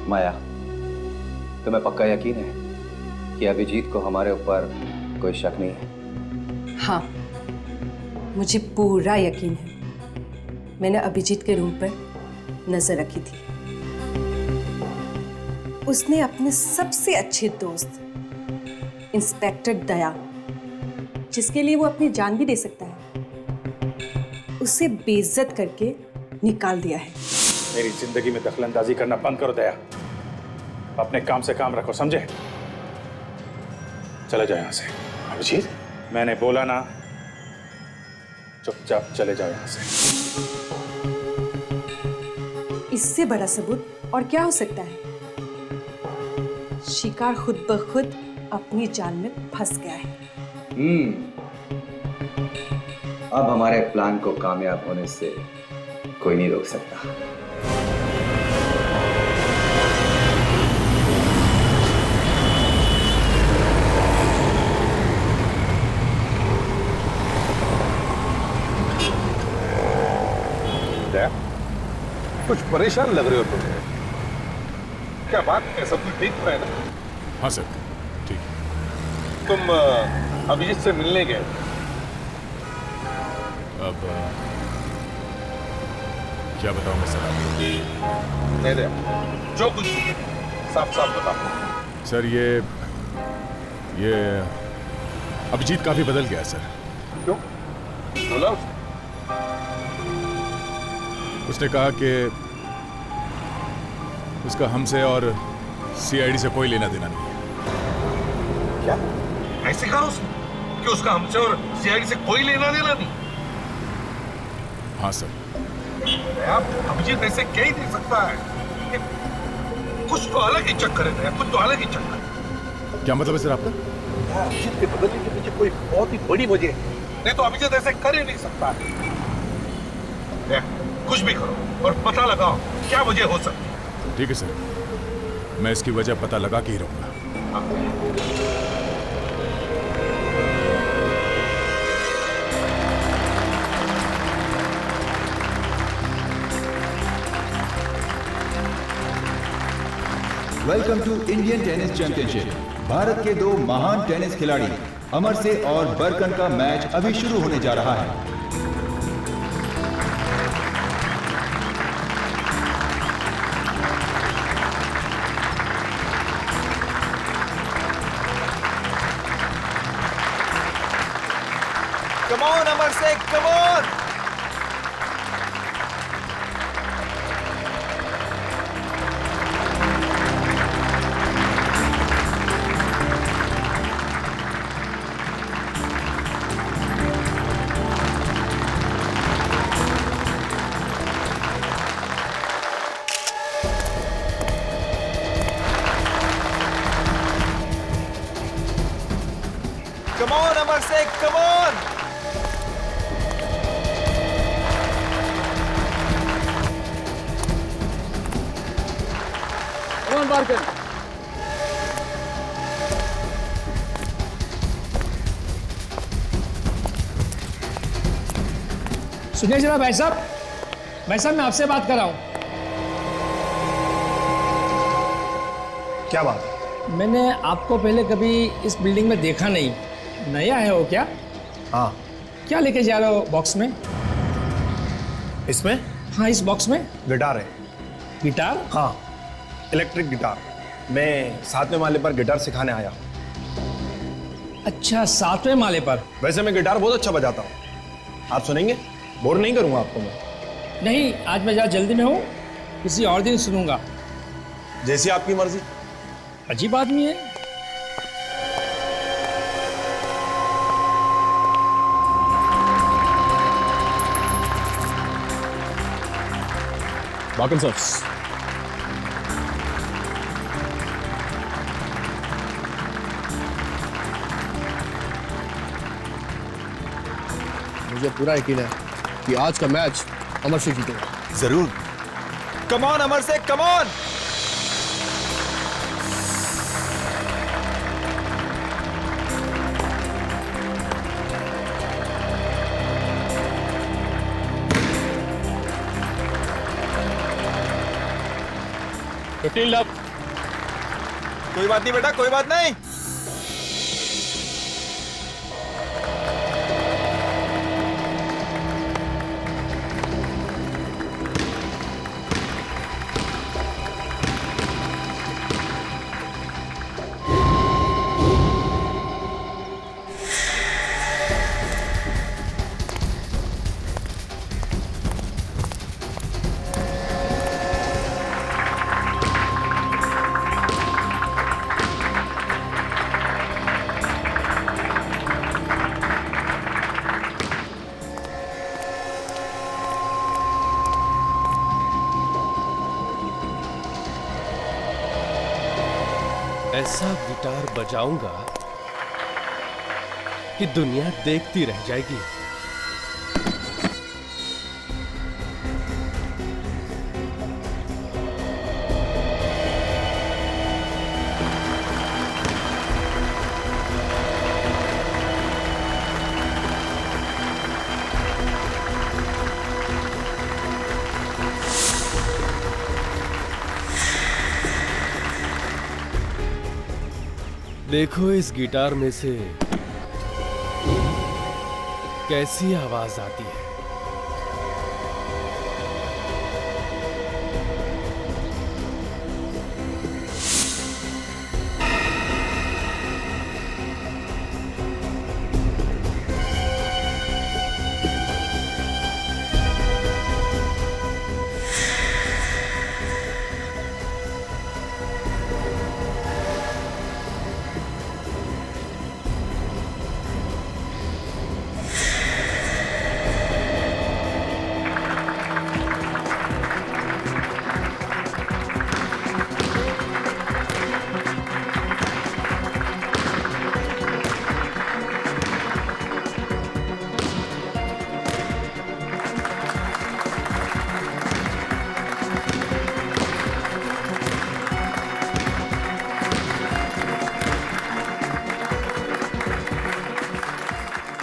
माया, तुम्हें पक्का यकीन है कि अभिजीत को हमारे ऊपर कोई शक नहीं है? हाँ, मुझे पूरा यकीन है। मैंने अभिजीत के रूम पर नजर रखी थी। उसने अपने सबसे अच्छे दोस्त इंस्पेक्टर दया, जिसके लिए वो अपनी जान भी दे सकता है, उसे बेइज्जत करके निकाल दिया है। मेरी जिंदगी में दखलंदाजी करना बंद करो दया। अपने काम से काम रखो, समझे? चले जाओ यहां से। अभिजीत, मैंने बोला ना, चुपचाप चले जाओ यहां से। इससे बड़ा सबूत और क्या हो सकता है? शिकार खुद ब खुद अपनी जाल में फंस गया है। अब हमारे प्लान को कामयाब होने से कोई नहीं रोक सकता। कुछ परेशान लग रहे हो तुम। क्या बात है, सब कुछ ठीक तो है ना? हाँ सर, ठीक। तुम अभिजीत से मिलने गए? अब क्या बताऊं मैं सर? नहीं दे, जो कुछ भी साफ साफ बताओ। सर ये अभिजीत काफी बदल गया है सर। क्यों? बोला उसने कहा कि उसका हमसे और सीआईडी से कोई लेना देना नहीं है। क्या? ऐसे कहा उसने कि उसका हमसे और सीआईडी से कोई लेना देना नहीं? हाँ सर। आप अभिजीत ऐसे कह ही नहीं सकता है। कुछ तो अलग ही चक्कर है, कुछ तो अलग ही चक्कर। क्या मतलब है सर आपका? अभिजीत के बदलने के पीछे कोई बहुत ही बड़ी वजह है, नहीं तो अभिजीत ऐसे कर ही नहीं सकता है। कुछ भी करो और पता लगाओ क्या वजह हो सकती है। ठीक है सर, मैं इसकी वजह पता लगा के ही रहूंगा। Welcome to Indian tennis championship. Bharat के दो महान टेनिस खिलाड़ी अमर से और बरकन का मैच अभी शुरू होने जा रहा है। Come on, Amar Singh, come on! Come on, Amar Singh, come on! Come on, Barkan. सुनिए जरा भाई साहब, मैं आपसे बात कर रहा हूँ। क्या बात है? मैंने आपको पहले कभी इस बिल्डिंग में देखा नहीं, नया है वो क्या? हाँ। क्या लेके जा रहे हो बॉक्स में? इसमें? हाँ, इस बॉक्स में गिटार है। गिटार? हाँ, इलेक्ट्रिक गिटार। मैं 7वें माले पर गिटार सिखाने आया। अच्छा, 7वें माले पर? वैसे मैं गिटार बहुत अच्छा बजाता हूँ। आप सुनेंगे? बोर नहीं करूँगा आपको मैं। नहीं, आज मैं ज़रा जल्दी में हूँ, किसी और दिन सुनूंगा। जैसी आपकी मर्जी। अजीब आदमी है। बाकन साहब, मुझे पूरा यकीन है कि आज का मैच अमर सिंह जीतेगा। जरूर। Come on Amar Singh, come on. 15 love. कोई बात नहीं बेटा, कोई बात नहीं। ऐसा गिटार बजाऊंगा कि दुनिया देखती रह जाएगी। देखो इस गिटार में से कैसी आवाज आती है।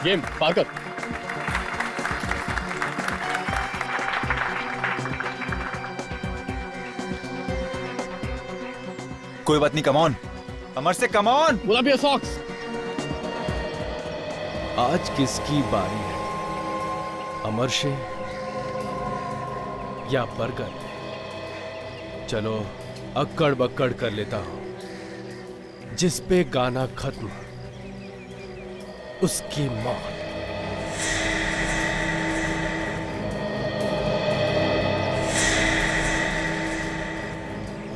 गेम पार कर। कोई बात नहीं, कम ऑन अमर से, कम ऑन। गुलाबी सॉक्स। आज किसकी बारी है, अमर से या बरगद? चलो अक्कड़ बक्कड़ कर लेता हूं। जिस पे गाना खत्म उसकी मौत।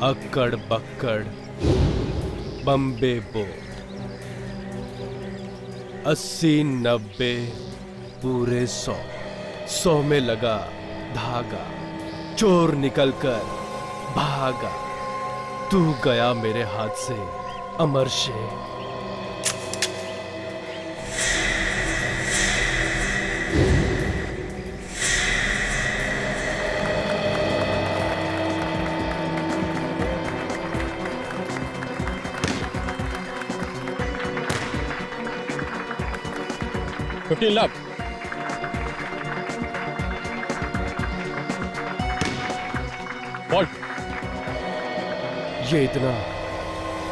अक्कड़ बक्कड़ बम्बे बोट, 80 90 पूरे 100 में लगा धागा, चोर निकलकर भागा, तू गया मेरे हाथ से अमर शेर। लव। बॉल्ट। ये इतना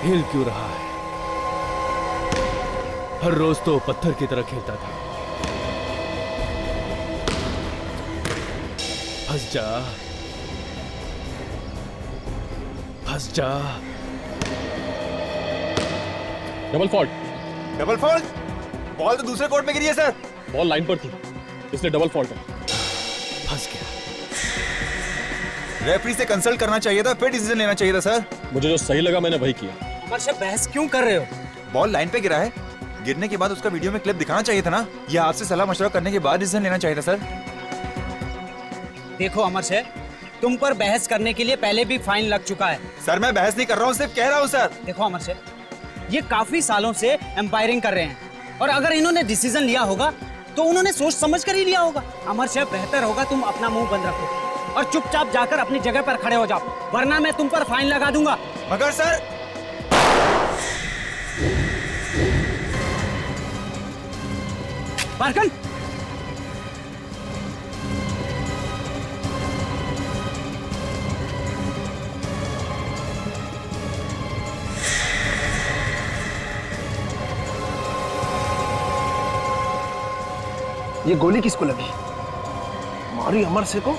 हिल क्यों रहा है? हर रोज तो पत्थर की तरह खेलता था। फंस जा, फंस जा। Double fault. Double fault? Ball तो दूसरे कोर्ट में गिरी है सर। बॉल लाइन पर थी, इसलिए डबल फॉल्ट है। फंस गया। रेफरी से कंसल्ट करना चाहिए था, फिर डिसीजन लेना चाहिए था सर। मुझे जो सही लगा मैंने वही किया। अमर से बहस क्यों कर रहे हो? बॉल लाइन पे गिरा है, गिरने के बाद उसका वीडियो में क्लिप दिखाना चाहिए था ना। यह आपसे सलाह मशवरा करने के बाद डिसीजन लेना चाहिए था सर। देखो अमर से, तुम पर बहस करने के लिए पहले भी फाइन लग चुका है। सर मैं बहस नहीं कर रहा हूँ, सिर्फ कह रहा हूँ सर। देखो अमर से, ये काफी सालों से एम्पायरिंग कर रहे हैं और अगर इन्होंने डिसीजन लिया होगा तो उन्होंने सोच समझ कर ही लिया होगा। अमर शेफ, बेहतर होगा तुम अपना मुंह बंद रखो और चुपचाप जाकर अपनी जगह पर खड़े हो जाओ, वरना मैं तुम पर फाइन लगा दूंगा। मगर सर, बारकन, ये गोली किसको लगी? मारी अमर से को,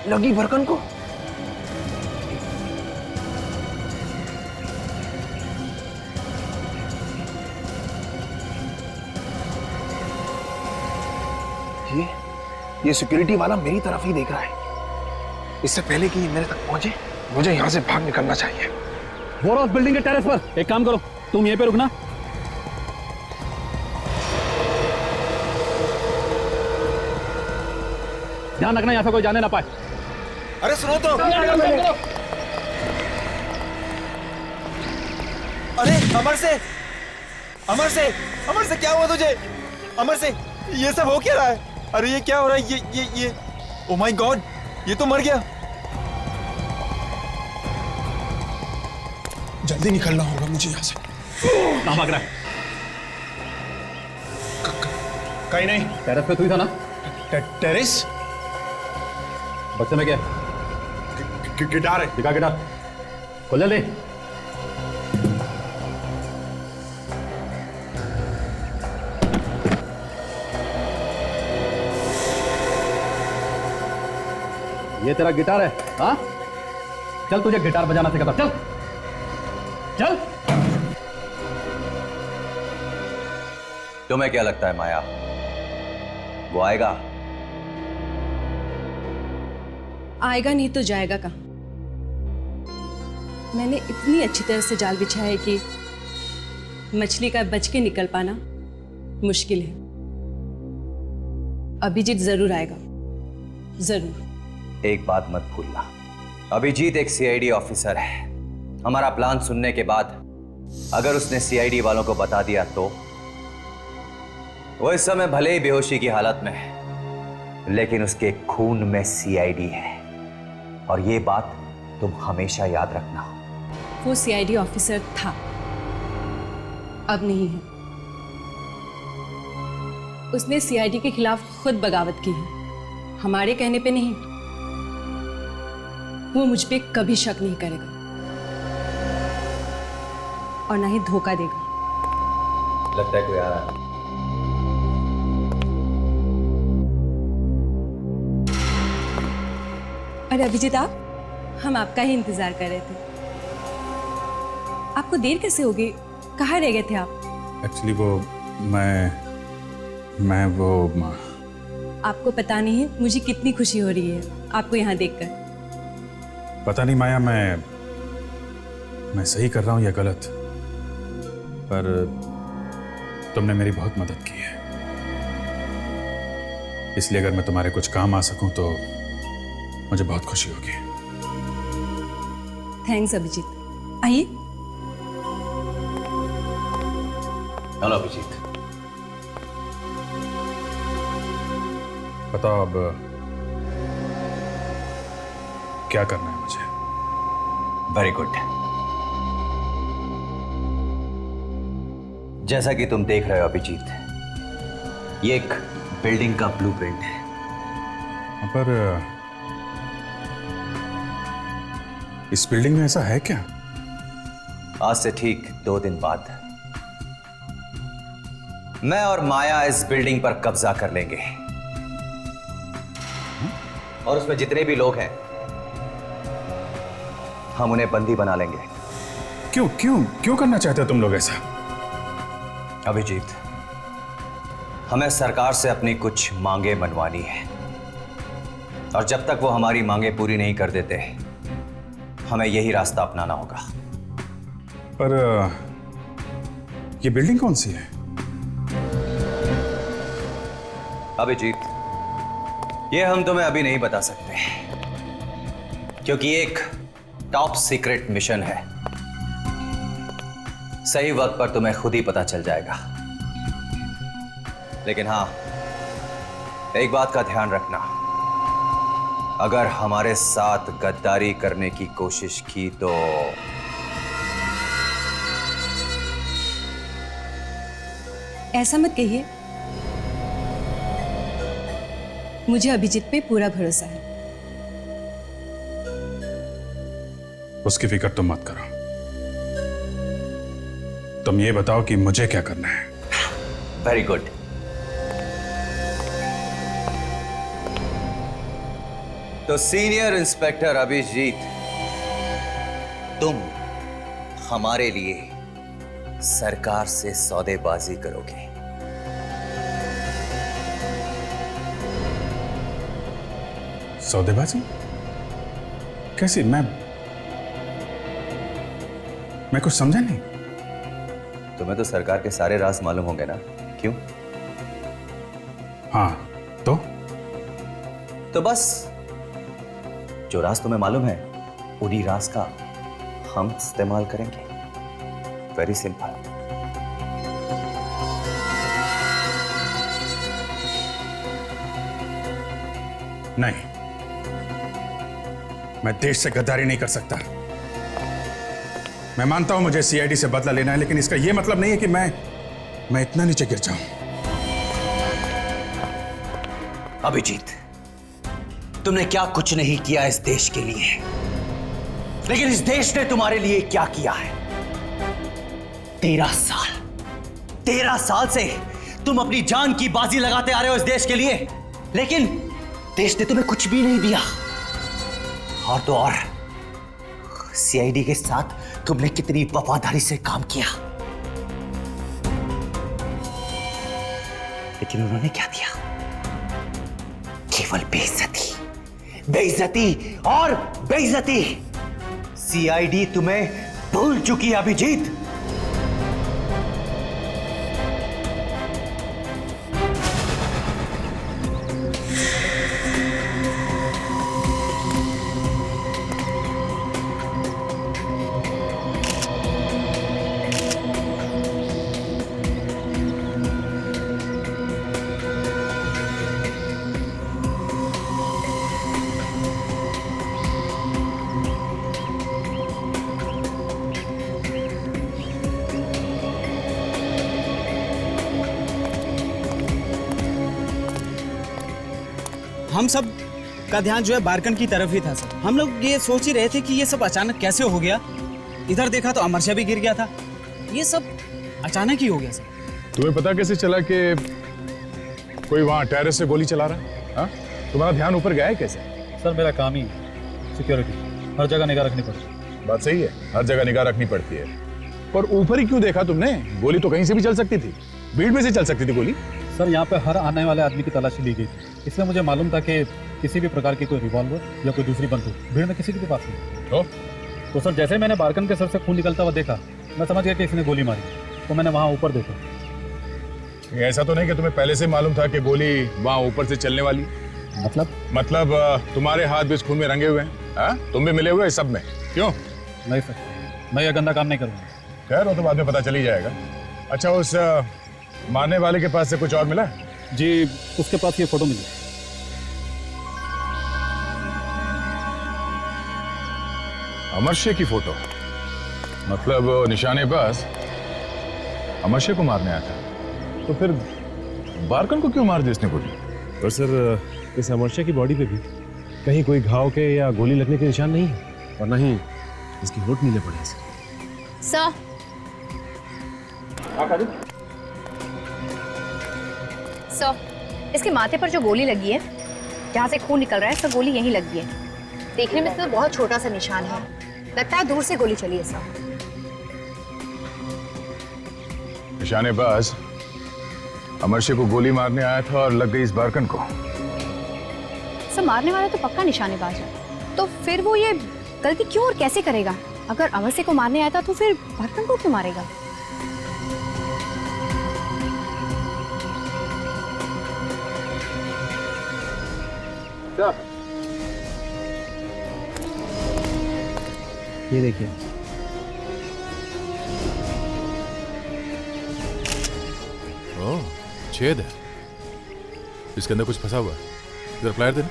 लगी बरकन को। ये सिक्योरिटी वाला मेरी तरफ ही देख रहा है। इससे पहले कि ये मेरे तक पहुंचे, मुझे यहां से भाग निकलना चाहिए। वो रहा उस बिल्डिंग के टेरेस पर। एक काम करो, तुम यहीं पे रुकना। ध्यान रखना यहाँ से कोई जाने ना पाए। अरे सुनो तो। अरे अमर से, अमर से, अमर से क्या हुआ तुझे? अमर से ये सब हो क्या रहा है? अरे ये क्या हो रहा है? ये ओ माय गॉड, ये तो मर गया। जल्दी निकलना होगा मुझे यहाँ से। कहाँ भाग रहा है? कहीं नहीं। टेरेस पे तू ही था ना? टेरेस? बक्से में क्या? गिटार है। दिखा गिटार। खोल जल्दी। ये तेरा गिटार है? हाँ, चल तुझे गिटार बजाना सिखाता। चल चल। तुम्हें क्या लगता है माया, वो आएगा? आएगा नहीं तो जाएगा कहाँ? मैंने इतनी अच्छी तरह से जाल बिछाया है कि मछली का बच के निकल पाना मुश्किल है। अभिजीत जरूर आएगा, जरूर। एक बात मत भूलना, अभिजीत एक सीआईडी ऑफिसर है। हमारा प्लान सुनने के बाद अगर उसने सीआईडी वालों को बता दिया तो वो इस समय भले ही बेहोशी की हालत में है, लेकिन उसके खून में सीआईडी है। और ये बात तुम हमेशा याद रखना। वो सीआईडी ऑफिसर था, अब नहीं है। उसने सीआईडी के खिलाफ खुद बगावत की है, हमारे कहने पे नहीं। वो मुझ पे कभी शक नहीं करेगा और ना ही धोखा देगा। लगता है कोई आ रहा है। अरे अभिजीत, आप, हम आपका ही इंतजार कर रहे थे। आपको देर कैसे होगी? कहाँ रह गए थे आप? एक्चुअली वो मैं वो आपको पता नहीं है मुझे कितनी खुशी हो रही है आपको यहाँ देखकर। पता नहीं माया, मैं सही कर रहा हूं या गलत, पर तुमने मेरी बहुत मदद की है। इसलिए अगर मैं तुम्हारे कुछ काम आ सकूं तो मुझे बहुत खुशी होगी। थैंक्स अभिजीत। आइए। हेलो अभिजीत। बताओ अब क्या करना है मुझे? Very good. जैसा कि तुम देख रहे हो अभिजीत, ये एक बिल्डिंग का ब्लूप्रिंट है। पर इस बिल्डिंग में ऐसा है क्या? आज से ठीक 2 दिन बाद मैं और माया इस बिल्डिंग पर कब्जा कर लेंगे और उसमें जितने भी लोग हैं हम उन्हें बंदी बना लेंगे। क्यों क्यों क्यों करना चाहते हो तुम लोग ऐसा? अभिजीत, हमें सरकार से अपनी कुछ मांगे मनवानी है और जब तक वो हमारी मांगे पूरी नहीं कर देते हमें यही रास्ता अपनाना होगा। पर ये बिल्डिंग कौन सी है? अभिजीत, ये हम तुम्हें अभी नहीं बता सकते क्योंकि एक टॉप सीक्रेट मिशन है। सही वक्त पर तुम्हें खुद ही पता चल जाएगा। लेकिन हां, एक बात का ध्यान रखना, अगर हमारे साथ गद्दारी करने की कोशिश की तो ऐसा मत कहिए, मुझे अभिजीत पे पूरा भरोसा है। उसकी फिक्र तुम मत करो। तुम ये बताओ कि मुझे क्या करना है। Very good. तो सीनियर इंस्पेक्टर अभिजीत, तुम हमारे लिए सरकार से सौदेबाजी करोगे। सौदेबाजी? कैसी? मैं कुछ समझा नहीं। तुम्हें तो सरकार के सारे राज मालूम होंगे ना, क्यों? हाँ, तो बस जो राज तुम्हें मालूम है उन्हीं राज का हम इस्तेमाल करेंगे। Very simple. नहीं, मैं देश से गद्दारी नहीं कर सकता। मैं मानता हूं मुझे सीआईडी से बदला लेना है, लेकिन इसका यह मतलब नहीं है कि मैं इतना नीचे गिर जाऊं। अभिजीत, तुमने क्या कुछ नहीं किया इस देश के लिए, लेकिन इस देश ने तुम्हारे लिए क्या किया है। 13 साल से तुम अपनी जान की बाजी लगाते आ रहे हो इस देश के लिए, लेकिन देश ने तुम्हें कुछ भी नहीं दिया। और तो और सीआईडी के साथ तुमने कितनी वफादारी से काम किया, लेकिन उन्होंने क्या दिया? केवल बेइज्जती और बेइज्जती। सीआईडी तुम्हें भूल चुकी है अभिजीत। हम सब का ध्यान जो है बारकन की तरफ ही था सर। हम लोग ये सोच ही रहे थे कि ये सब अचानक कैसे हो गया। इधर देखा तो अमरशा भी गिर गया था। ये सब अचानक ही हो गया सर। तुम्हें पता कैसे चला कि कोई वहां टेरेस से गोली चला रहा है? हाँ? तुम्हारा ध्यान ऊपर गया है कैसे? सर मेरा काम ही सिक्योरिटी, हर जगह निगाह रखनी पड़ती है। बात सही है, हर जगह निगाह रखनी पड़ती है, पर ऊपर ही क्यों देखा तुमने? गोली तो कहीं से भी चल सकती थी, भीड़ में से चल सकती थी गोली। सर यहाँ पे हर आने वाले आदमी की तलाशी ली गई, इसलिए मुझे मालूम था कि किसी भी प्रकार की कोई रिवॉल्वर या कोई दूसरी बंदूक भीड़ में किसी के भी पास नहीं। तो सर जैसे मैंने बारकन के सर से खून निकलता हुआ देखा, मैं समझ गया कि इसने गोली मारी, तो मैंने वहाँ ऊपर देखा। ऐसा तो नहीं कि तुम्हें पहले से मालूम था कि गोली वहाँ ऊपर से चलने वाली? मतलब तुम्हारे हाथ भी इस खून में रंगे हुए हैं? हाँ? तुम भी मिले हुए इस सब में? क्यों? नहीं सर, मैं ये गंदा काम नहीं करूँगा। खैर वो तो बाद में पता चल ही जाएगा। अच्छा, उस मारने वाले के पास से कुछ और मिला? जी, उसके पास ये फोटो मिली। अमरशे की फोटो? मतलब निशानेबाज अमरशे को मारने आया था, तो फिर बारकन को क्यों मार दी इसने गोली? और सर इस अमरशे की बॉडी पे भी कहीं कोई घाव के या गोली लगने के निशान नहीं है, और नहीं इसकी होठ नीले पड़े। सर इसके माथे पर जो गोली लगी है, जहाँ से खून निकल रहा है, इसका गोली यहीं लगी है। देखने में तो बहुत छोटा सा निशान है, लगता है दूर से गोली चली है सर। निशानेबाज अमरशे को गोली मारने आया था और लग गई इस बारकन को। सर मारने वाला तो पक्का निशानेबाज है, तो फिर वो ये गलती क्यों और कैसे करेगा? अगर अमरशे को मारने आया था तो फिर बारकन को क्यों मारेगा? ये देखिए, ओह, छेद है, इसके अंदर कुछ फंसा हुआ है। इधर फ्लायर देना।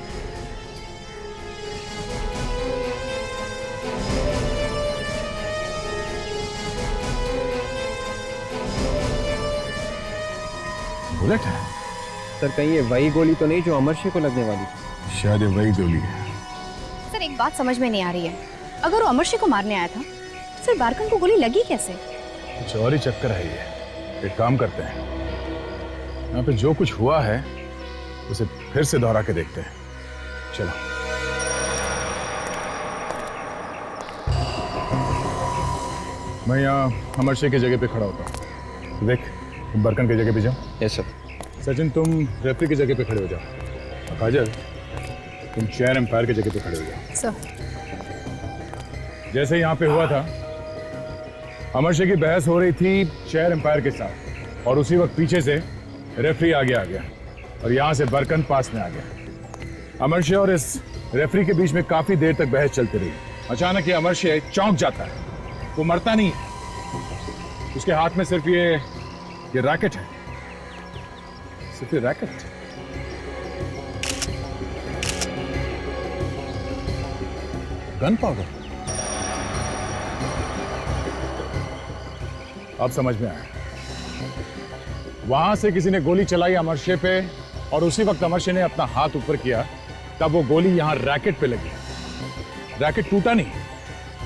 बुलेट है? सर कहीं ये वही गोली तो नहीं जो अमरशे को लगने वाली थी? शायद ये वही गोली है। सर एक बात समझ में नहीं आ रही है, अगर वो अमरशे को मारने आया था तो फिर बारकन को गोली लगी कैसे? कुछ और ही चक्कर है ये। एक काम करते हैं, यहाँ पे जो कुछ हुआ है उसे फिर से दोहरा के देखते हैं। चलो। मैं यहाँ अमर शेख की जगह पे खड़ा होता हूँ। देख, तुम बरकन की जगह पे जाओ। Yes sir. सचिन, तुम रेफरी की जगह पे खड़े हो जाओ। और काजल, तुम चेयर एम्पायर की जगह पे खड़े हो जाओ। सर। जैसे यहाँ पे हुआ था, अमर शेख की बहस हो रही थी चेयर एम्पायर के साथ, और उसी वक्त पीछे से रेफरी आगे आ गया और यहाँ से बरकन पास में आ गया। अमर शेख और इस रेफरी के बीच में काफी देर तक बहस चलती रही। अचानक ये अमर शेख चौंक जाता है। वो मरता नहीं है, उसके हाथ में सिर्फ ये रैकेट है, सिर्फ ये रैकेट। Gun powder. अब समझ में आया। वहां से किसी ने गोली चलाई अमर शेख पे, और उसी वक्त अमर शेख ने अपना हाथ ऊपर किया, तब वो गोली यहां रैकेट पे लगी। रैकेट टूटा नहीं,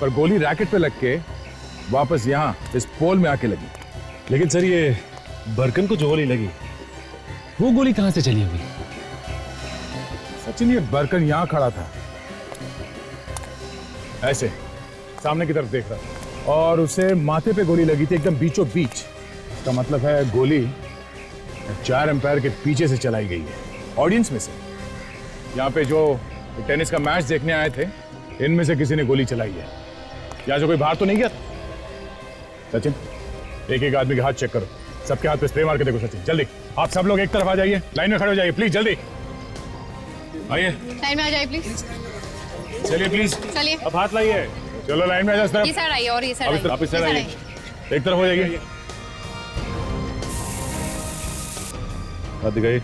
पर गोली रैकेट पे लग के वापस यहां इस पोल में आके लगी। लेकिन सर, ये बरकन को जो गोली लगी, वो गोली कहां से चली होगी? सचिन, ये बरकन यहां खड़ा था, ऐसे सामने की तरफ देख रहा था, और उसे माथे पे गोली लगी थी, एकदम बीचों बीच। इसका मतलब है गोली चेयर एम्पायर के पीछे से चलाई गई है, ऑडियंस में से। यहाँ पे जो टेनिस का मैच देखने आए थे, इनमें से किसी ने गोली चलाई है। यहाँ से कोई बाहर तो नहीं गया? सचिन, एक एक आदमी के हाथ चेक करो, सबके हाथ पे स्प्रे मार के देखो। सचिन, जल्दी आप सब लोग एक तरफ आ जाइए, लाइन में खड़े हो जाइए प्लीज, जल्दी आइए। लाइन में आ जाइए प्लीज। चलिए प्लीज, चलिए। अब हाथ लाइए। चलो लाइन में आ जाओ। ये साइड आइए और ये साइड आइए। आप इस साइड आइए, एक तरफ हो जाइए। हाथ दिखाइए।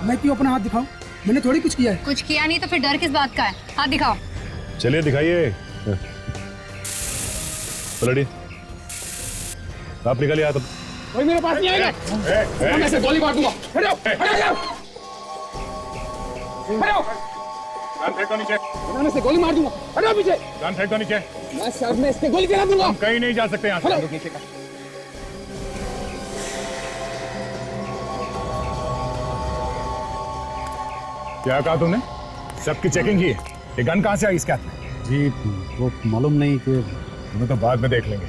मैं क्यों अपना हाथ दिखाऊं? मैंने थोड़ी कुछ किया है। कुछ किया नहीं तो फिर डर किस बात का है? हाथ दिखाओ। चलिए दिखाइए। पलटी, आप निकालिए हाथ। कोई मेरे पास नहीं आएगा। मैं ऐसे गोली मार दूंगा। हट जाओ, हट जाओ, हट जाओ। गन फेंक दो नीचे। मैं ऐसे गोली मार दूंगा। हट जाओ पीछे। गन फेंक दो नीचे। मैं सर में इसके गोली चला दूंगा। हम कहीं नहीं जा सकते यहाँ से। नीचे का। क्या कहा तुमने? सबकी चेकिंग की है। ये गन कहाँ से आई इसके हाथ में? जी वो मालूम नहीं कि तुम्हें तो बाद में देख लेंगे।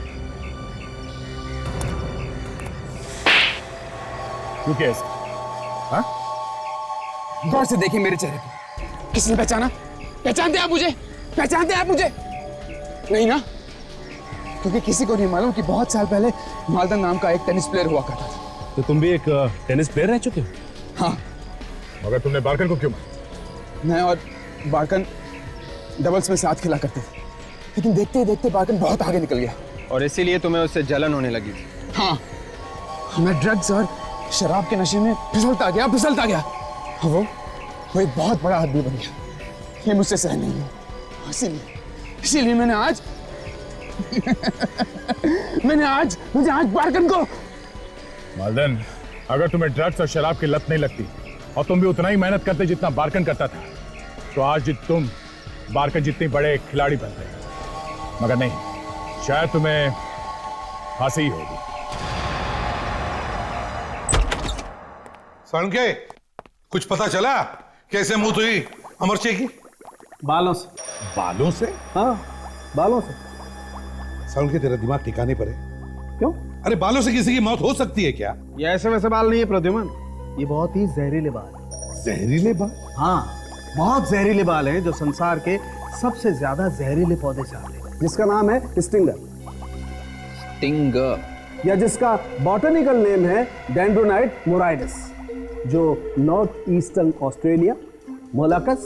तू क्या है? हाँ? गौर से देखिए मेरे चेहरे पे। किसने पहचाना? पहचानते आप मुझे? पहचानते आप मुझे? नहीं ना? क्योंकि किसी को नहीं मालूम कि बहुत साल पहले मालदन नाम का एक टेनिस प्लेयर हुआ करता था। तो तुम भी एक टेनिस प्लेयर रह चुके हो? हाँ। मगर तुमने बारकन को क्यों मारा? मैं और बारकन डबल्स में साथ खेला करते थे, लेकिन देखते ही देखते बारकन बहुत आगे निकल गया, और इसीलिए तुम्हें उससे जलन होने लगी थी। हाँ, मैं ड्रग्स और शराब के नशे में फिसलता गया। वो एक बहुत बड़ा आदमी बन गया। ये मुझसे सहन नहीं हुआ, इसीलिए मुझे आज बारकन को। मालदन, अगर तुम्हें ड्रग्स और शराब की लत नहीं लगती और तुम भी उतना ही मेहनत करते जितना बारकन करता था, तो आज तुम बारकन जितने बड़े खिलाड़ी बनते। मगर नहीं, शायद तुम्हें फांसी ही होगी। सालुंके, कुछ पता चला कैसे मौत हुई अमर शेख की? बालों से। बालों से? हाँ, बालों से। सालुंके, तेरा दिमाग ठिकाने पर है? क्यों? अरे बालों से किसी की मौत हो सकती है क्या? ये ऐसे वैसे बाल नहीं है प्रद्युमन, ये बहुत ही जहरीले बाल। जहरीले बाल? हाँ, बहुत जहरीले बाल हैं जो संसार के सबसे ज्यादा जहरीले पौधे से आते हैं, जिसका नाम है स्टिंगर। स्टिंगर, या जिसका बॉटनिकल नेम है डेंड्रोनाइट मोराइडस, जो नॉर्थ ईस्टर्न ऑस्ट्रेलिया, मोलाकस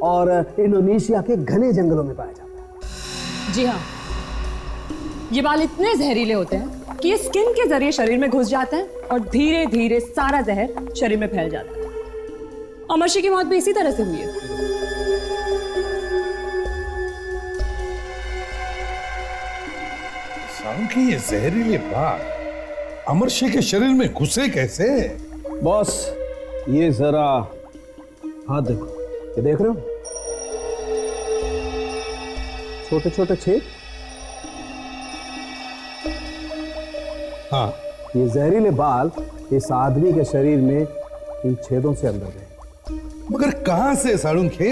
और इंडोनेशिया के घने जंगलों में पाया जाता है। जी हाँ, ये बाल इतने जहरीले होते हैं कि ये स्किन के जरिए शरीर में घुस जाते हैं और धीरे धीरे सारा जहर शरीर में फैल जाता है। अमर शेख की मौत भी इसी तरह से हुई है। सालुंके, ये जहरीले बाल अमर शेख के शरीर में घुसे कैसे? बॉस, ये जरा हाथ देखो, ये देख रहे हो? छोटे छोटे छेद। हाँ, ये जहरीले बाल इस आदमी के शरीर में इन छेदों से अंदर गए। मगर कहां से सालुंखे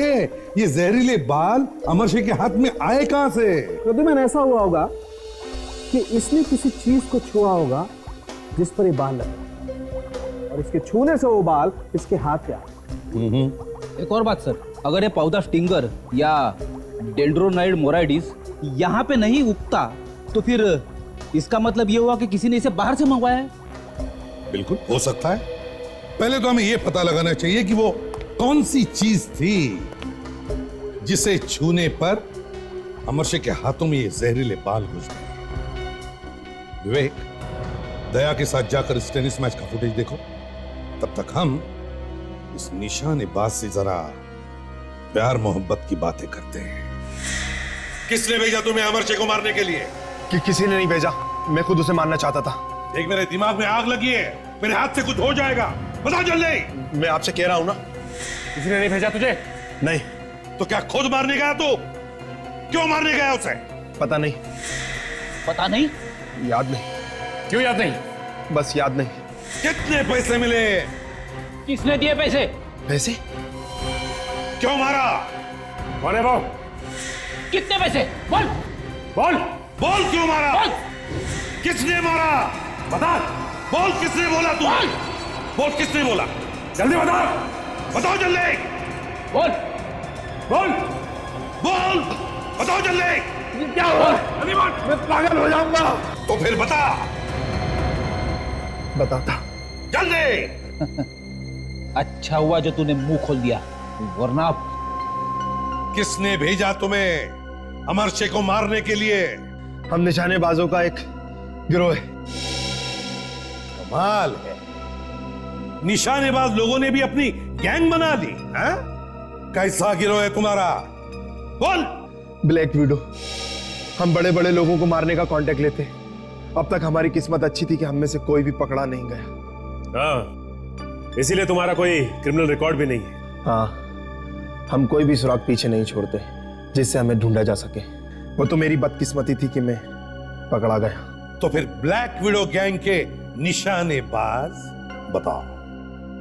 ये जहरीले बाल अमर सिंह के हाथ में आए कहां से? प्रद्युमन, ऐसा हुआ होगा कि इसने किसी चीज को छुआ होगा जिस पर ये बाल लगे और इसके छूने से वो बाल इसके हाथ पे आए। एक और बात सर, अगर ये पौधा स्टिंगर या डेल्ड्रोनाइड मोराइडिस यहाँ पे नहीं उगता तो फिर इसका मतलब ये हुआ कि किसी ने इसे बाहर से मंगवाया है। बिल्कुल हो सकता है। पहले तो हमें यह पता लगाना चाहिए कि वो कौन सी चीज थी जिसे छूने पर अमर सिंह के हाथों में ये जहरीले बाल घुस गए। विवेक, दया के साथ जाकर इस टेनिस मैच का फुटेज देखो। तब तक हम इस निशानेबाज से जरा प्यार मोहब्बत की बातें करते हैं। किसने भेजा तुम्हें अमर सिंह को मारने के लिए? कि किसी ने नहीं भेजा, मैं खुद उसे मारना चाहता था। देख, मेरे दिमाग में आग लगी है, मेरे हाथ से कुछ हो जाएगा। बता जल्दी। मैं आपसे कह रहा हूं ना, किसी ने नहीं भेजा तुझे? नहीं। तो क्या खुद मारने गया तू? क्यों मारने गया उसे? पता नहीं। पता नहीं? याद नहीं। क्यों याद नहीं? बस याद नहीं। कितने पैसे मिले? किसने दिए पैसे? पैसे? क्यों मारा? कौन है वो? कितने पैसे? बोल बोल बोल, क्यों मारा? बोल। किसने मारा? बता। बोल, किसने बोला तू? बोल, किसने बोला? जल्दी बता। बताओ जल्दी। बोल बोल बोल, बताओ जल्दी। क्या हुआ? मैं पागल हो जाऊंगा। तो फिर बता। बताता। जल्दी। अच्छा हुआ जो तूने मुंह खोल दिया, वरना किसने भेजा तुम्हें अमर सिंह को मारने के लिए? हम निशानेबाजों का एक गिरोह है। कमाल है, निशानेबाज लोगों ने भी अपनी गैंग बना ली है? कैसा गिरोह है तुम्हारा? बोल। Black window. हम बड़े बड़े लोगों को मारने का कांटेक्ट लेते। अब तक हमारी किस्मत अच्छी थी कि हम में से कोई भी पकड़ा नहीं गया। हाँ, इसीलिए तुम्हारा कोई क्रिमिनल रिकॉर्ड भी नहीं है। हाँ, हम कोई भी सुराग पीछे नहीं छोड़ते जिससे हमें ढूंढा जा सके। वो तो मेरी बदकिस्मती थी कि मैं पकड़ा गया। तो फिर ब्लैक विडो गैंग के निशानेबाज बताओ,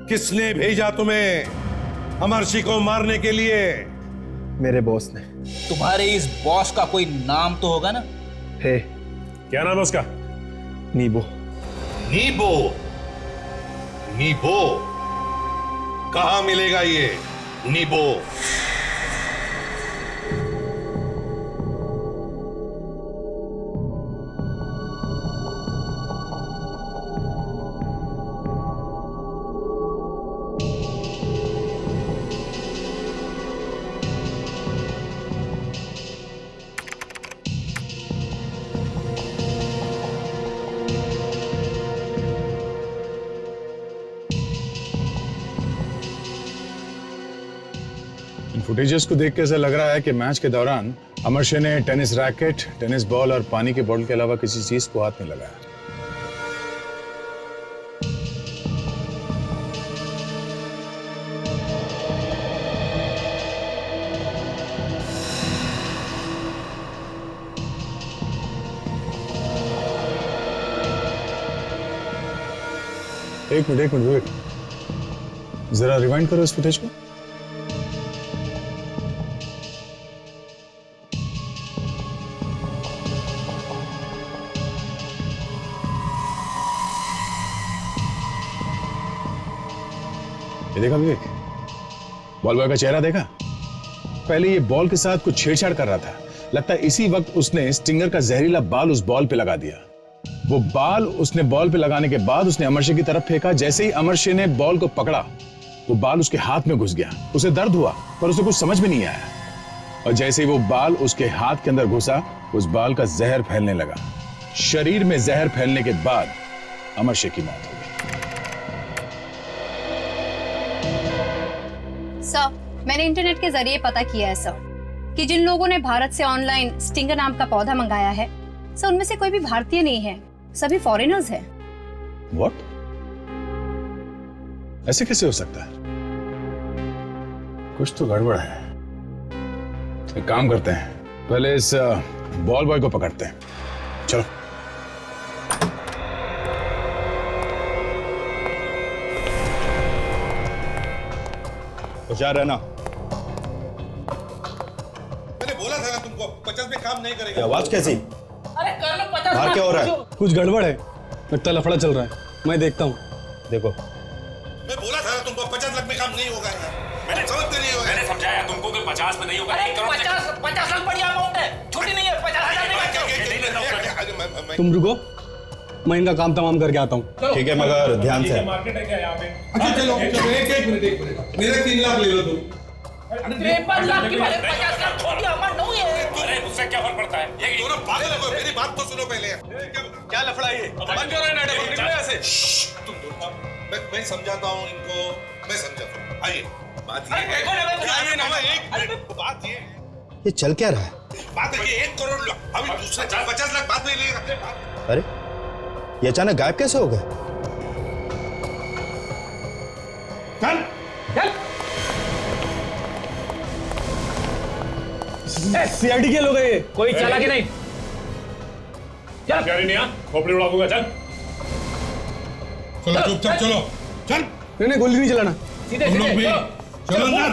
किसने भेजा तुम्हें अमर सिंह को मारने के लिए? मेरे बॉस ने। तुम्हारे इस बॉस का कोई नाम तो होगा ना? है। क्या नाम है उसका? नीबो। नीबो? नीबो कहां मिलेगा ये नीबो? फुटेजेस को देख के ऐसा लग रहा है कि मैच के दौरान अमर सिंह ने टेनिस रैकेट, टेनिस बॉल और पानी के बोतल के अलावा किसी चीज को हाथ में लगाया। एक मिनट विवेक, जरा रिवाइंड करो इस फुटेज को। ये देखा विवेक, बॉल बॉय का चेहरा देखा? पहले ये बॉल के साथ कुछ छेड़छाड़ कर रहा था। लगता है इसी वक्त उसने स्टिंगर का जहरीला बाल उस बॉल पे लगा दिया। वो बाल उसने बॉल पे लगाने के बाद उसने अमर सिंह की तरफ फेंका। जैसे ही अमर सिंह ने बॉल को पकड़ा, वो बाल उसके हाथ में घुस गया। उसे दर्द हुआ पर उसे कुछ समझ में नहीं आया। और जैसे ही वो बाल उसके हाथ के अंदर घुसा, उस बाल का जहर फैलने लगा। शरीर में जहर फैलने के बाद अमर सिंह की मौत हो गई। सर, मैंने इंटरनेट के जरिए पता किया है सर कि जिन लोगों ने भारत से ऑनलाइन स्टिंगर नाम का पौधा मंगाया है, सर उनमें से कोई भी भारतीय नहीं है, सभी फॉरेनर्स हैं। What? ऐसे कैसे हो सकता है? कुछ तो गड़बड़ है। एक काम करते हैं, पहले इस बॉल बॉय को पकड़ते हैं। चलो। होशियार रहना। मैंने बोला था ना तुमको 50 में काम नहीं करेगा। आवाज कैसी? अरे कर लो 50 बाहर क्या हो रहा है? कुछ गड़बड़ है, लगता लफड़ा चल रहा है, मैं देखता हूँ। देखो मैं बोला था ना तुमको 50 लाख में काम नहीं होगा यार। मैंने समझते नहीं होगा। मैंने समझाया तुमको कि 50 में नहीं होगा। 50 लाख बढ़िया अमाउंट है, छोटी नहीं है। 50,000 तुम रुको, मैं इनका काम तमाम करके आता हूँ। ठीक है मगर ध्यान से। मार्केट है क्या यहाँ पे? अच्छा चलो चलो एक मिनट मेरे 3 लाख ले लो तुम। 53 लाख की बात 50 लाख छोटी अमाउंट नहीं है। अरे उससे क्या फर्क पड़ता है? ये दोनों पागल हो, मेरी बात तो सुनो पहले। क्या लफड़ा ये? बंद करो नाटक, निकलो यहाँ से। तुम दोनों मैं समझाता हूँ इनको, मैं समझाता हूँ। आइए बात ये है, बात ये ये चल क्या रहा है? बात है कि 1 करोड़ लो, अभी दूसरे 50 लाख बाद में लेगा। अरे ये अचानक गायब कैसे हो गए? चल चल सीआईडी के लोग हैं ये। कोई चला कि नहीं? चल खोपड़ी उड़ा दूंगा। चल चलो चुपचाप चलो। चल नहीं गोली नहीं चलाना। सीधे तुम लोग सीधे भी चलो। चलो अंदर।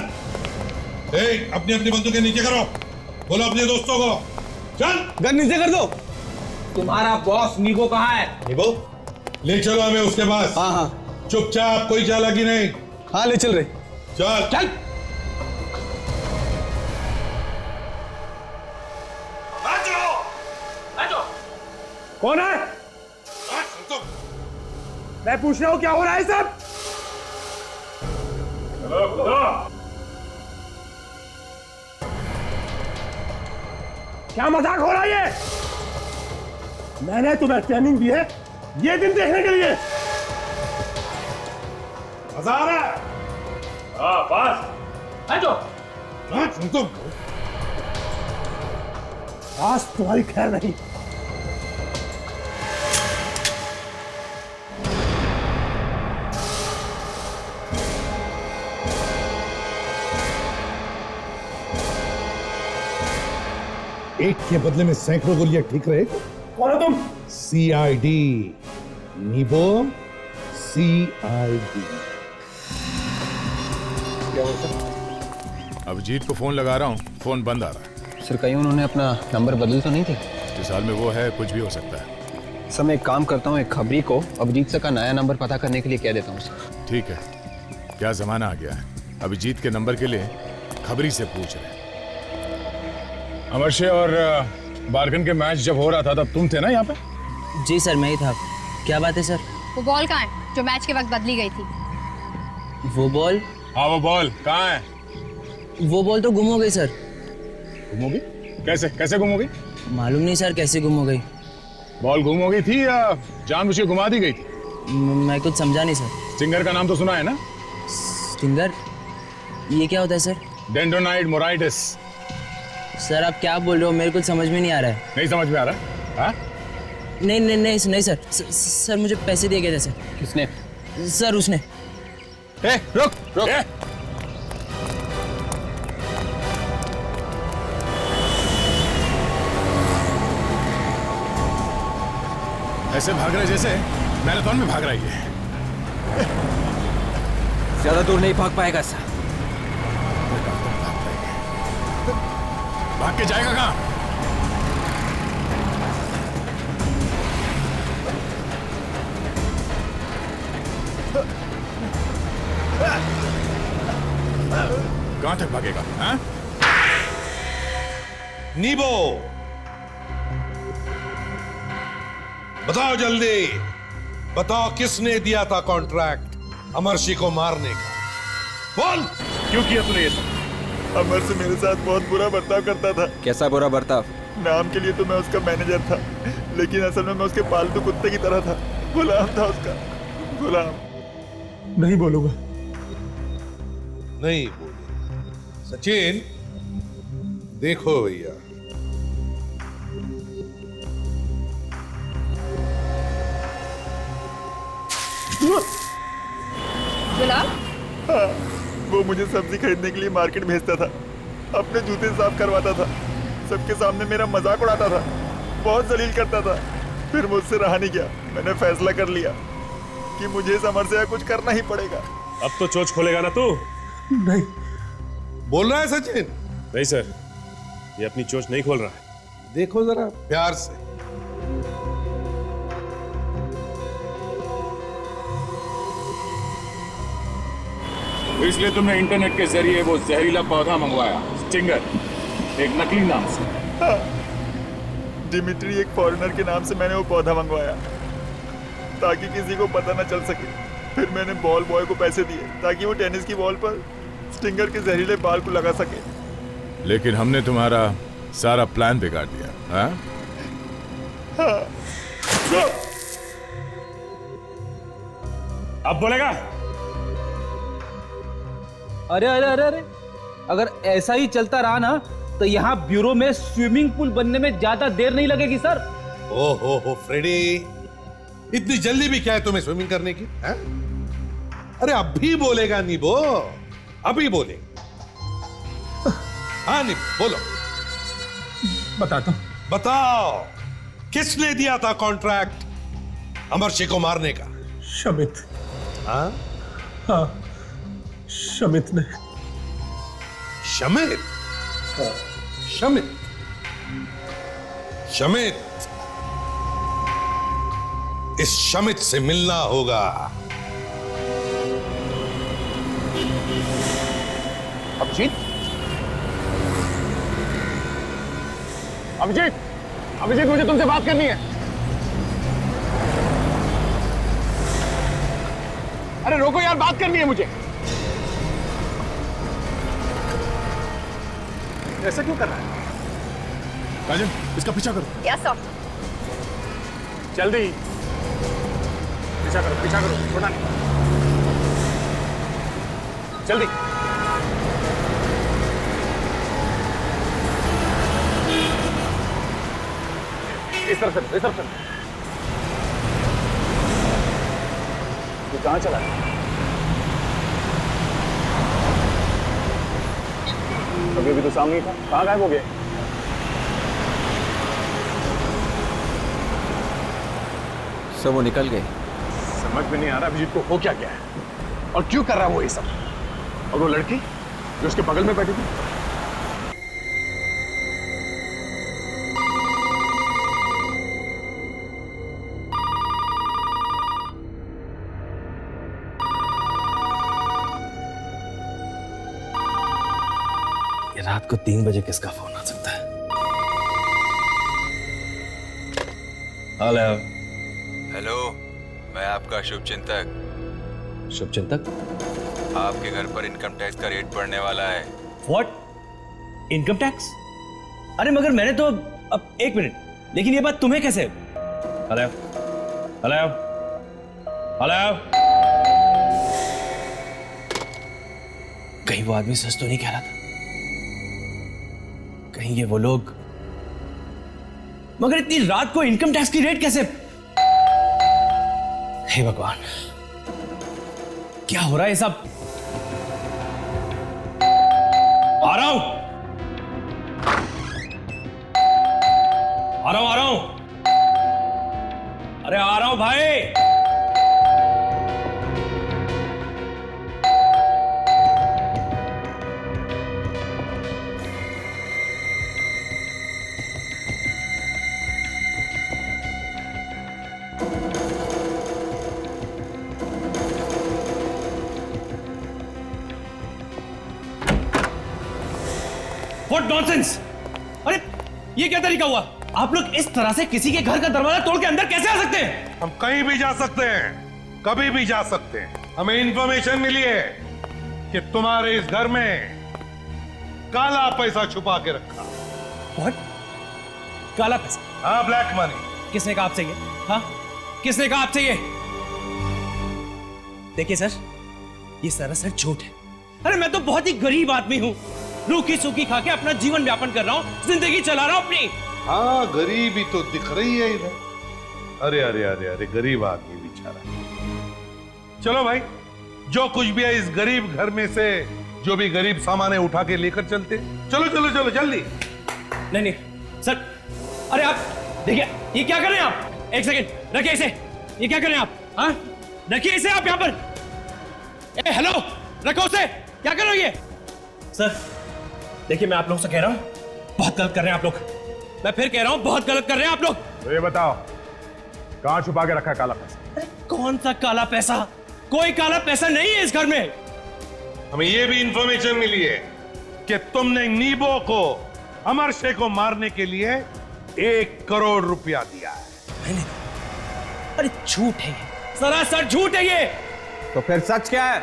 अपनी अपनी बंदूकें नीचे करो, बोलो अपने दोस्तों को। चल गन नीचे कर दो। तुम्हारा बॉस नीबो कहाँ है? निबो ले चलो हमें उसके पास। हाँ हाँ चुपचाप, कोई चालाकी नहीं। हाँ ले चल रहे। चल चल कौन है? मैं पूछ रहा हूँ क्या हो रहा है सब? क्या मजाक हो रहा है ये? मैंने तुम्हें ट्रेनिंग दी है ये दिन देखने के लिए। मजा आ रहा है? हाँ बस। आज तुम्हारी खैर नहीं। एक के बदले में सैकड़ों गोलियां ठीक रहे। कौन हो तुम? CID नीबो CID। अभिजीत को फोन लगा रहा हूँ, फोन बंद आ रहा है। सर कहीं उन्होंने अपना नंबर बदल तो नहीं थे? जिस हाल में वो है कुछ भी हो सकता है। सर मैं एक काम करता हूँ, एक खबरी को अभिजीत सर का नया नंबर पता करने के लिए कह देता हूँ सर। ठीक है, क्या जमाना आ गया है, अभिजीत के नंबर के लिए खबरी से पूछ रहे। अमरशे और बारगन के मैच जब हो रहा था तब तुम थे ना यहाँ पे? जी सर मैं ही था। क्या बात है सर? वो बॉल कहाँ है जो मैच के वक्त बदली गई थी? वो बॉल? हाँ वो बॉल कहाँ है? वो बॉल तो गुम हो गई सर। गुम हो गई? कैसे कैसे गुम हो गई? मालूम नहीं सर कैसे गुम हो गई। बॉल गुम हो गई थी या जानबूझ के घुमा दी गई थी? मैं कुछ समझा नहीं सर। सिंगर का नाम तो सुना है ना? सिंगर? ये क्या होता है सर? डेंड्रोनाइट मोराइटिस। सर आप क्या बोल रहे हो, मेरे कुछ समझ में नहीं आ रहा है। नहीं समझ में आ रहा है? हाँ? नहीं सर। सर मुझे पैसे दिए गए थे सर। किसने? सर उसने। रुक। ऐसे भाग रहे जैसे मैराथन में भाग रही है। ज्यादा दूर नहीं भाग पाएगा सर। भाग के जाएगा कहाँ? कहाँ तक भागेगा? हाँ? नीबो बताओ जल्दी, बताओ किसने दिया था कॉन्ट्रैक्ट अमरशी को मारने का? बोल क्यों किया तूने ये सब? अमर से मेरे साथ बहुत बुरा बर्ताव करता था। कैसा बुरा बर्ताव? नाम के लिए तो मैं उसका मैनेजर था, लेकिन असल में मैं उसके पालतू कुत्ते की तरह था। गुलाम था उसका, गुलाम। नहीं बोलूंगा। नहीं बोलेगा। सचिन देखो भैया, गुलाम? हाँ, वो मुझे सब्जी खरीदने के लिए मार्केट भेजता था, अपने जूते साफ करवाता था, सबके सामने मेरा मजाक उड़ाता था, बहुत जलील करता था। फिर मुझसे रहा नहीं गया, मैंने फैसला कर लिया कि मुझे समर से कुछ करना ही पड़ेगा। अब तो चोच खोलेगा ना तू? नहीं बोल रहा है सचिन? नहीं सर, ये अपनी चोंच नहीं खोल रहा है। देखो जरा प्यार से। तो इसलिए तुमने इंटरनेट के जरिए वो जहरीला पौधा मंगवाया, स्टिंगर, एक नकली नाम से। हाँ। डिमिट्री एक फॉरेनर के नाम से मैंने वो पौधा मंगवाया ताकि किसी को पता न चल सके। फिर मैंने बॉल बॉय को पैसे दिए ताकि वो टेनिस की बॉल पर स्टिंगर के जहरीले बाल को लगा सके। लेकिन हमने तुम्हारा सारा प्लान बिगाड़ दिया। हाँ? हाँ। अब बोलेगा? अरे अरे अरे अरे, अगर ऐसा ही चलता रहा ना तो यहाँ ब्यूरो में स्विमिंग पूल बनने में ज्यादा देर नहीं लगेगी सर। हो फ्रेडी, इतनी जल्दी भी क्या है तुम्हें स्विमिंग करने की? है? अरे अभी बोलेगा नीबो, अभी बोलेगा। हाँ नीबो बोलो। बताता हूं। बताओ, किसने दिया था कॉन्ट्रैक्ट अमर सिंह को मारने का? शमित। हाँ? हाँ, शमित ने। शमित? शमित? शमित, इस शमित से मिलना होगा। अभिजीत, अभिजीत, अभिजीत, मुझे तुमसे बात करनी है। अरे रोको यार, बात करनी है मुझे। ऐसा क्यों कर रहा है? राजन, इसका पीछा करो। Yes sir. जल्दी पीछा करो, पीछा करो, छोड़ना नहीं। जल्दी। इस तरफ से, इस तरफ से। तू कहां चला है? अभी तो सामने ही था, कहां गायब हो गया? सब वो निकल गए। समझ में नहीं आ रहा अभिजीत को हो क्या गया है और क्यों कर रहा है वो ये सब। और वो लड़की जो उसके बगल में बैठी थी, रात को 3 बजे किसका फोन आ सकता है? हेलो। हेलो, मैं आपका शुभचिंतक। शुभचिंतक? आपके घर पर इनकम टैक्स का रेट बढ़ने वाला है। व्हाट? Income tax? अरे मगर मैंने तो अब 1 मिनट, लेकिन ये बात तुम्हें कैसे? हेलो हेलो हेलो, कहीं वो आदमी सच तो नहीं कह रहा था? कहीं ये वो लोग? मगर इतनी रात को इनकम टैक्स की रेट कैसे? हे भगवान, क्या हो रहा है सब? आ रहा हूं, आ रहा हूं, आ रहा हूं। अरे आ रहा हूं भाई। What nonsense! अरे ये क्या तरीका हुआ? आप लोग इस तरह से किसी के घर का दरवाजा तोड़ के अंदर कैसे आ सकते हैं? हम कहीं भी जा सकते हैं, कभी भी जा सकते हैं। हमें इंफॉर्मेशन मिली है कि तुम्हारे इस घर में काला पैसा छुपा के रखा। What? काला पैसा? हाँ, ब्लैक मनी। किसने कहा आपसे ये? हाँ, किसने कहा आपसे ये? देखिए सर, ये सरासर झूठ है। अरे मैं तो बहुत ही गरीब आदमी हूँ, रूखी सूखी खा के अपना जीवन व्यापन कर रहा हूँ, जिंदगी चला रहा हूँ अपनी। हाँ, गरीबी तो दिख रही है इधर। अरे अरे अरे अरे, गरीब आदमी बेचारा। चलो भाई, जो कुछ भी है इस गरीब घर में से जो भी गरीब सामान है उठा के लेकर चलते। चलो चलो चलो जल्दी। नहीं नहीं सर, अरे आप देखिए, ये क्या कर रहे हैं आप? एक सेकंड रखिए इसे। ये क्या कर रहे हैं आप? हाँ, रखिए इसे आप यहाँ पर। ए हेलो, रखो उसे। क्या कर रहे हो ये? सर देखिए मैं आप लोगों से कह रहा हूँ, बहुत गलत कर रहे हैं आप लोग। मैं फिर कह रहा हूँ, बहुत गलत कर रहे हैं आप लोग। तो ये बताओ, कहाँ छुपा के रखा है काला पैसा? अरे कौन सा काला पैसा? कोई काला पैसा नहीं है इस घर में। हमें ये भी इंफॉर्मेशन मिली है कि तुमने नीबो को, अमर शेख को मारने के लिए 1 करोड़ रुपया दिया है। मैंने? अरे झूठ है ये, सरासर झूठ है ये। तो फिर सच क्या है?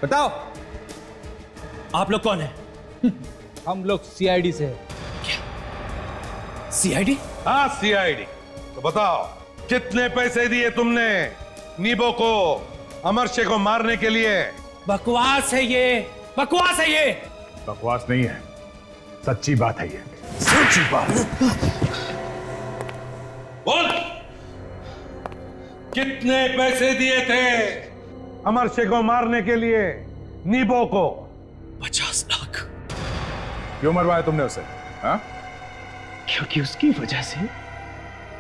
बताओ। आप लोग कौन है? हम लोग सीआईडी से हैं। सीआईडी? हाँ सीआईडी। तो बताओ, कितने पैसे दिए तुमने नीबो को, अमर शेख को मारने के लिए? बकवास है ये, बकवास है ये। बकवास नहीं है, सच्ची बात है ये। सच्ची बात। बोल, कितने पैसे दिए थे अमर शेख को मारने के लिए नीबो को? 50 लाख। क्यों मरवाया तुमने उसे? हाँ? क्योंकि उसकी वजह से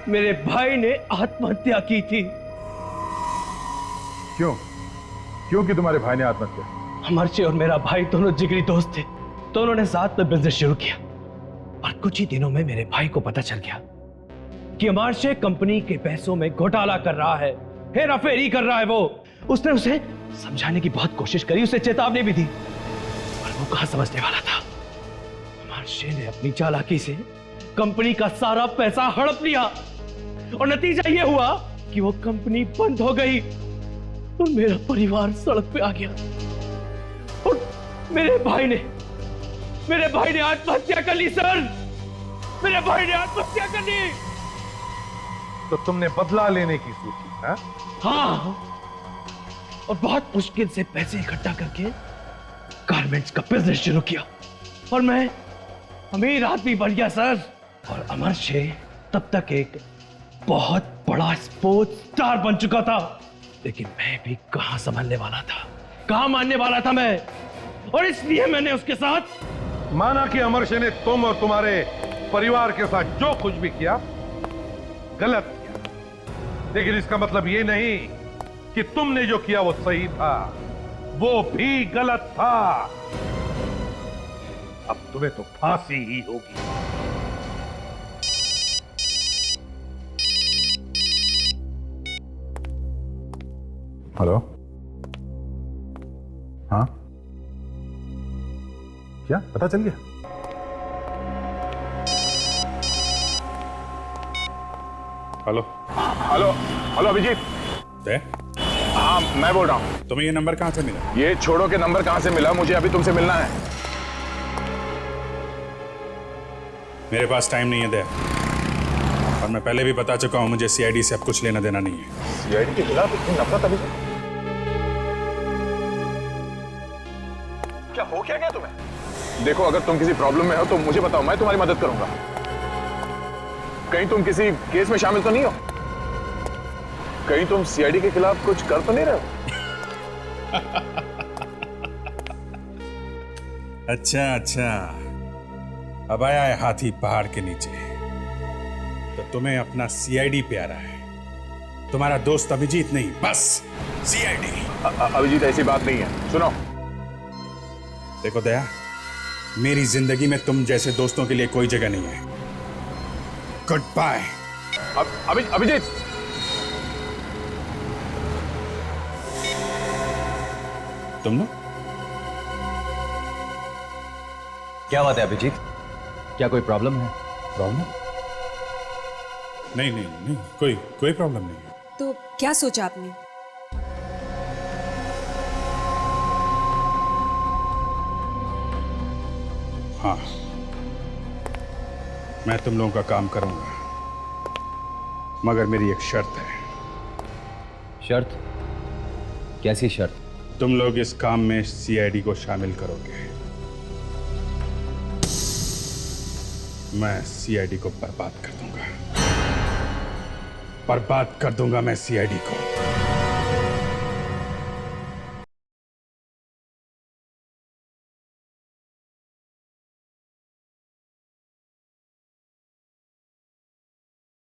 मेरे भाई ने आत्महत्या की थी। क्यों? क्यों कि तुम्हारे भाई ने आत्महत्या? अमरशे और मेरा भाई दोनों जिगरी दोस्त थे, तो उन्होंने साथ में बिजनेस शुरू किया। और कुछ ही दिनों में मेरे भाई को पता चल गया कि अमरशे कंपनी के पैसों में घोटाला कर रहा है, हेराफेरी कर रहा है। उसने उसे समझाने की बहुत कोशिश करी, उसे चेतावनी भी दी, पर वो कहां समझने वाला था। अमरशे ने अपनी चालाकी से कंपनी का सारा पैसा हड़प लिया और नतीजा यह हुआ कि वो कंपनी बंद हो गई और मेरा परिवार सड़क पे आ गया। और मेरे भाई ने आत्महत्या कर ली सर। मेरे भाई ने आत्महत्या कर ली। तो तुमने बदला लेने की सोची? हाँ, और बहुत मुश्किल से पैसे इकट्ठा करके गारमेंट्स का बिजनेस शुरू किया और मैं अमीर आदमी बन गया सर। और अमरशे तब तक एक बहुत बड़ा स्पोर्ट्स स्टार बन चुका था, लेकिन मैं भी कहां संभलने वाला था, कहां मानने वाला था मैं। और इसलिए मैंने उसके साथ माना कि अमरशे ने तुम और तुम्हारे परिवार के साथ जो कुछ भी किया गलत किया, लेकिन इसका मतलब ये नहीं कि तुमने जो किया वो सही था, वो भी गलत था। अब तुम्हें तो फांसी ही होगी। हेलो? हाँ, क्या पता चल गया? Hello hello hello Abhijeet. हाँ मैं बोल रहा हूँ। तुम्हें ये नंबर कहाँ से मिला? ये छोड़ो के नंबर कहाँ से मिला? मुझे अभी तुमसे मिलना है। मेरे पास टाइम नहीं है दया, और मैं पहले भी बता चुका हूँ, मुझे सीआईडी से अब कुछ लेना देना नहीं है। सीआईडी के खिलाफ इतनी नफरत अभी? क्या हो क्या गया तुम्हें? देखो, अगर तुम किसी प्रॉब्लम में हो तो मुझे बताओ, मैं तुम्हारी मदद करूंगा। कहीं तुम किसी केस में शामिल तो नहीं हो? कहीं तुम सीआईडी के खिलाफ कुछ कर तो नहीं रहे हो? अच्छा, अब आया है हाथी पहाड़ के नीचे। तो तुम्हें अपना सीआईडी प्यारा है, तुम्हारा दोस्त अभिजीत नहीं, बस सीआईडी। अभिजीत ऐसी बात नहीं है, सुनो। देखो दया, मेरी जिंदगी में तुम जैसे दोस्तों के लिए कोई जगह नहीं है। Good bye. अभिजीत, तुम लोग क्या बात है अभिजीत? क्या कोई प्रॉब्लम है? प्रॉब्लम? नहीं, कोई प्रॉब्लम नहीं है। तो क्या सोचा आपने? हाँ, मैं तुम लोगों का काम करूंगा, मगर मेरी एक शर्त है। शर्त? कैसी शर्त? तुम लोग इस काम में सीआईडी को शामिल करोगे। मैं सीआईडी को बर्बाद कर दूंगा, मैं सीआईडी को।